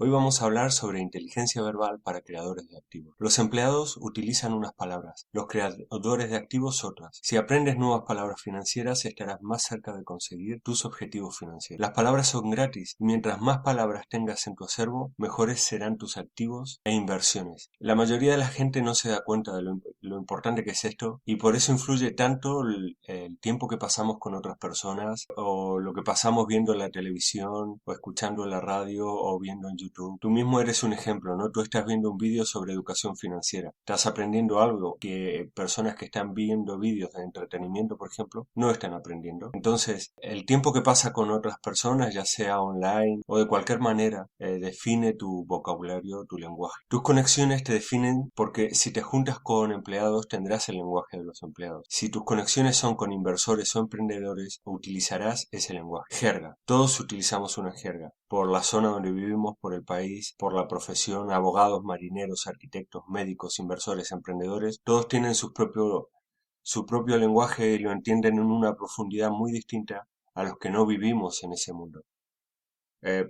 Hoy vamos a hablar sobre inteligencia verbal para creadores de activos. Los empleados utilizan unas palabras, los creadores de activos otras. Si aprendes nuevas palabras financieras, estarás más cerca de conseguir tus objetivos financieros. Las palabras son gratis, y mientras más palabras tengas en tu acervo, mejores serán tus activos e inversiones. La mayoría de la gente no se da cuenta de lo importante que es esto, y por eso influye tanto el tiempo que pasamos con otras personas, o lo que pasamos viendo en la televisión, o escuchando en la radio, o viendo en YouTube. Tú mismo eres un ejemplo, ¿no? Tú estás viendo un vídeo sobre educación financiera. Estás aprendiendo algo que personas que están viendo vídeos de entretenimiento, por ejemplo, no están aprendiendo. Entonces, el tiempo que pasa con otras personas, ya sea online o de cualquier manera, define tu vocabulario, tu lenguaje. Tus conexiones te definen porque si te juntas con empleados, tendrás el lenguaje de los empleados. Si tus conexiones son con inversores o emprendedores, utilizarás ese lenguaje. Jerga. Todos utilizamos una jerga. Por la zona donde vivimos, por el país, por la profesión, abogados, marineros, arquitectos, médicos, inversores, emprendedores, todos tienen su propio lenguaje y lo entienden en una profundidad muy distinta a los que no vivimos en ese mundo.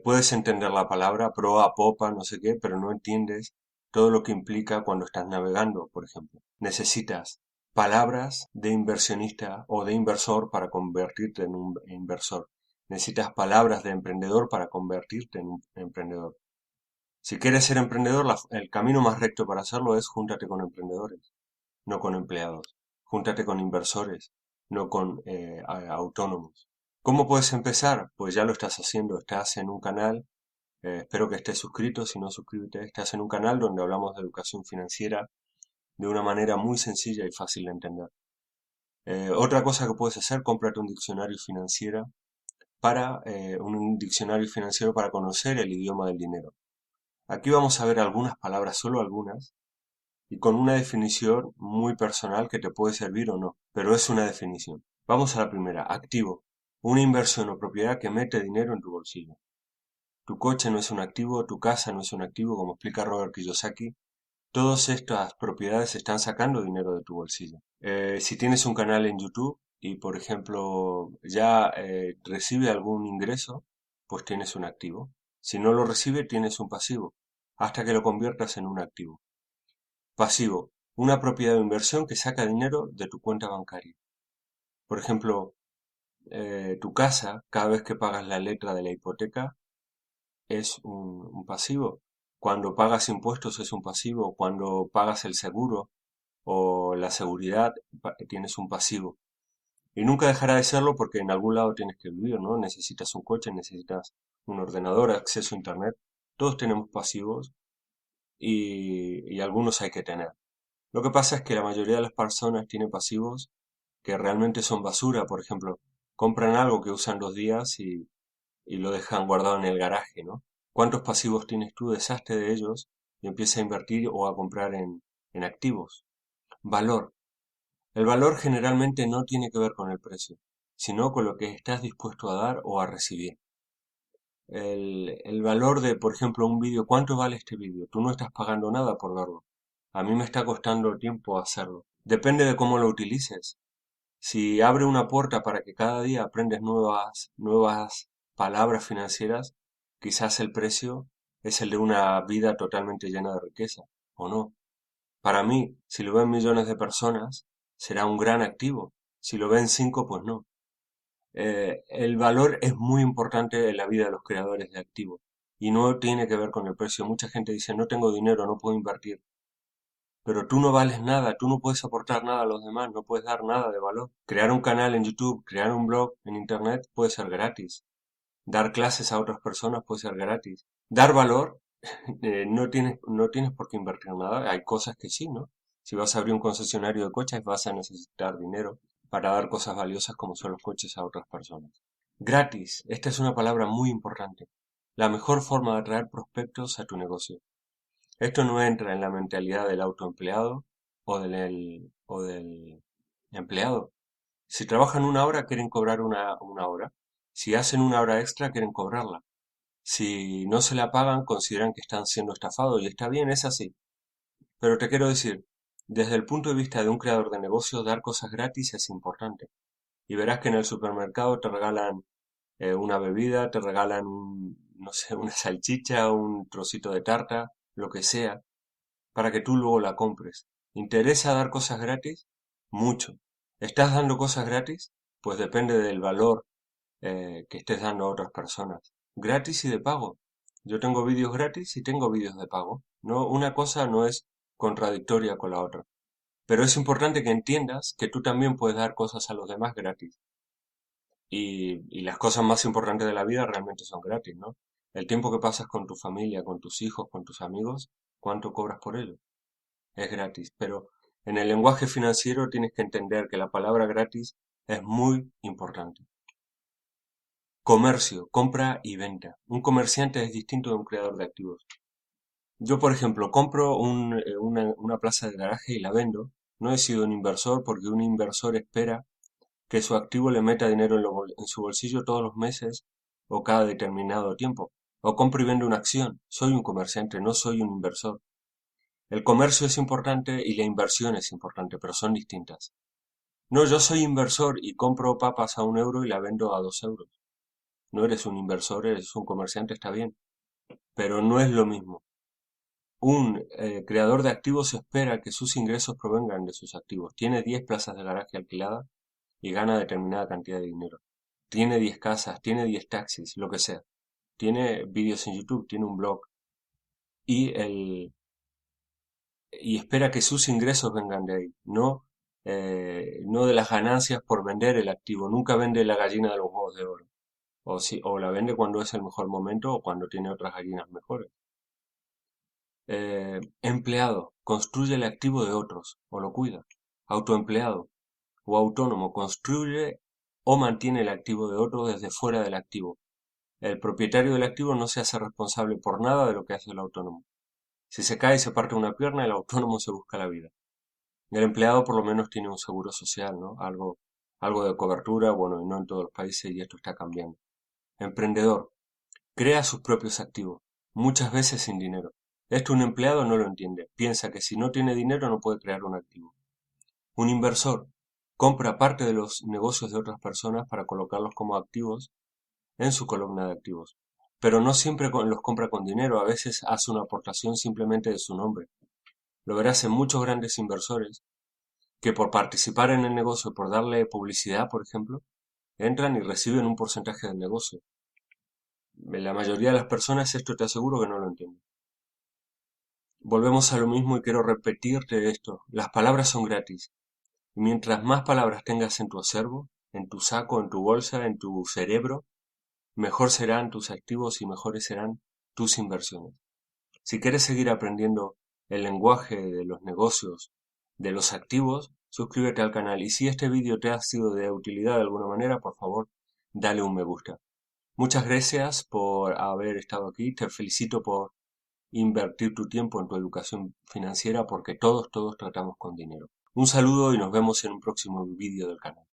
Puedes entender la palabra proa, popa, no sé qué, pero no entiendes todo lo que implica cuando estás navegando, por ejemplo. Necesitas palabras de inversionista o de inversor para convertirte en un inversor. Necesitas palabras de emprendedor para convertirte en un emprendedor. Si quieres ser emprendedor, el camino más recto para hacerlo es júntate con emprendedores, no con empleados. Júntate con inversores, no con autónomos. ¿Cómo puedes empezar? Pues ya lo estás haciendo. Estás en un canal, espero que estés suscrito, si no suscríbete. Estás en un canal donde hablamos de educación financiera de una manera muy sencilla y fácil de entender. Otra cosa que puedes hacer, cómprate un diccionario financiero para conocer el idioma del dinero. Aquí vamos a ver algunas palabras, solo algunas, y con una definición muy personal que te puede servir o no, pero es una definición. Vamos a la primera, activo, una inversión o propiedad que mete dinero en tu bolsillo. Tu coche no es un activo, tu casa no es un activo, como explica Robert Kiyosaki. Todas estas propiedades están sacando dinero de tu bolsillo. Si tienes un canal en YouTube y, por ejemplo, ya recibe algún ingreso, pues tienes un activo. Si no lo recibe, tienes un pasivo, hasta que lo conviertas en un activo. Pasivo, una propiedad de inversión que saca dinero de tu cuenta bancaria. Por ejemplo, tu casa, cada vez que pagas la letra de la hipoteca, es un pasivo. Cuando pagas impuestos es un pasivo. Cuando pagas el seguro o la seguridad, tienes un pasivo. Y nunca dejará de serlo porque en algún lado tienes que vivir, ¿no? Necesitas un coche, necesitas un ordenador, acceso a internet. Todos tenemos pasivos y algunos hay que tener. Lo que pasa es que la mayoría de las personas tienen pasivos que realmente son basura. Por ejemplo, compran algo que usan 2 días y lo dejan guardado en el garaje, ¿no? ¿Cuántos pasivos tienes tú? Deshazte de ellos y empieza a invertir o a comprar en activos. Valor. El valor generalmente no tiene que ver con el precio, sino con lo que estás dispuesto a dar o a recibir. El valor de, por ejemplo, un vídeo, ¿cuánto vale este vídeo? Tú no estás pagando nada por verlo. A mí me está costando tiempo hacerlo. Depende de cómo lo utilices. Si abre una puerta para que cada día aprendes nuevas palabras financieras, quizás el precio es el de una vida totalmente llena de riqueza, ¿o no? Para mí, si lo ven millones de personas, será un gran activo. Si lo ven 5, pues no. El valor es muy importante en la vida de los creadores de activos y no tiene que ver con el precio. Mucha gente dice, no tengo dinero, no puedo invertir. Pero tú no vales nada, tú no puedes aportar nada a los demás, no puedes dar nada de valor. Crear un canal en YouTube, crear un blog en Internet puede ser gratis. Dar clases a otras personas puede ser gratis. Dar valor, no tienes por qué invertir nada. Hay cosas que sí, ¿no? Si vas a abrir un concesionario de coches vas a necesitar dinero para dar cosas valiosas como son los coches a otras personas. Gratis, esta es una palabra muy importante. La mejor forma de atraer prospectos a tu negocio. Esto no entra en la mentalidad del autoempleado o del empleado. Si trabajan 1 hora, quieren cobrar una hora. Si hacen 1 hora extra, quieren cobrarla. Si no se la pagan, consideran que están siendo estafados. Y está bien, es así. Pero te quiero decir, desde el punto de vista de un creador de negocios, dar cosas gratis es importante. Y verás que en el supermercado te regalan una bebida, te regalan no sé, una salchicha, un trocito de tarta, lo que sea, para que tú luego la compres. ¿Interesa dar cosas gratis? Mucho. ¿Estás dando cosas gratis? Pues depende del valor que estés dando a otras personas. Gratis y de pago. Yo tengo vídeos gratis y tengo vídeos de pago. No, una cosa no es contradictoria con la otra. Pero es importante que entiendas que tú también puedes dar cosas a los demás gratis. Y las cosas más importantes de la vida realmente son gratis, ¿no? El tiempo que pasas con tu familia, con tus hijos, con tus amigos, ¿cuánto cobras por ello? Es gratis. Pero en el lenguaje financiero tienes que entender que la palabra gratis es muy importante. Comercio, compra y venta. Un comerciante es distinto de un creador de activos. Yo, por ejemplo, compro una plaza de garaje y la vendo. No he sido un inversor porque un inversor espera que su activo le meta dinero en su bolsillo todos los meses o cada determinado tiempo. O compro y vendo una acción. Soy un comerciante, no soy un inversor. El comercio es importante y la inversión es importante, pero son distintas. No, yo soy inversor y compro papas a 1 euro y la vendo a 2 euros. No eres un inversor, eres un comerciante, está bien, pero no es lo mismo. Un creador de activos espera que sus ingresos provengan de sus activos. Tiene 10 plazas de garaje alquiladas y gana determinada cantidad de dinero. Tiene 10 casas, tiene 10 taxis, lo que sea. Tiene vídeos en YouTube, tiene un blog. Y, y espera que sus ingresos vengan de ahí, no de las ganancias por vender el activo. Nunca vende la gallina de los huevos de oro. O la vende cuando es el mejor momento o cuando tiene otras gallinas mejores. Empleado, construye el activo de otros o lo cuida. Autoempleado o autónomo, construye o mantiene el activo de otro desde fuera del activo. El propietario del activo no se hace responsable por nada de lo que hace el autónomo. Si se cae y se parte una pierna, el autónomo se busca la vida. El empleado por lo menos tiene un seguro social, ¿no? Algo de cobertura, bueno, y no en todos los países y esto está cambiando. Emprendedor, crea sus propios activos, muchas veces sin dinero. Esto un empleado no lo entiende. Piensa que si no tiene dinero no puede crear un activo. Un inversor compra parte de los negocios de otras personas para colocarlos como activos en su columna de activos. Pero no siempre los compra con dinero, a veces hace una aportación simplemente de su nombre. Lo verás en muchos grandes inversores que por participar en el negocio, por darle publicidad, por ejemplo, entran y reciben un porcentaje del negocio. La mayoría de las personas esto te aseguro que no lo entienden. Volvemos a lo mismo y quiero repetirte esto. Las palabras son gratis. Y mientras más palabras tengas en tu acervo, en tu saco, en tu bolsa, en tu cerebro, mejor serán tus activos y mejores serán tus inversiones. Si quieres seguir aprendiendo el lenguaje de los negocios, de los activos, suscríbete al canal. Y si este vídeo te ha sido de utilidad de alguna manera, por favor, dale un me gusta. Muchas gracias por haber estado aquí. Te felicito por invertir tu tiempo en tu educación financiera porque todos tratamos con dinero. Un saludo y nos vemos en un próximo vídeo del canal.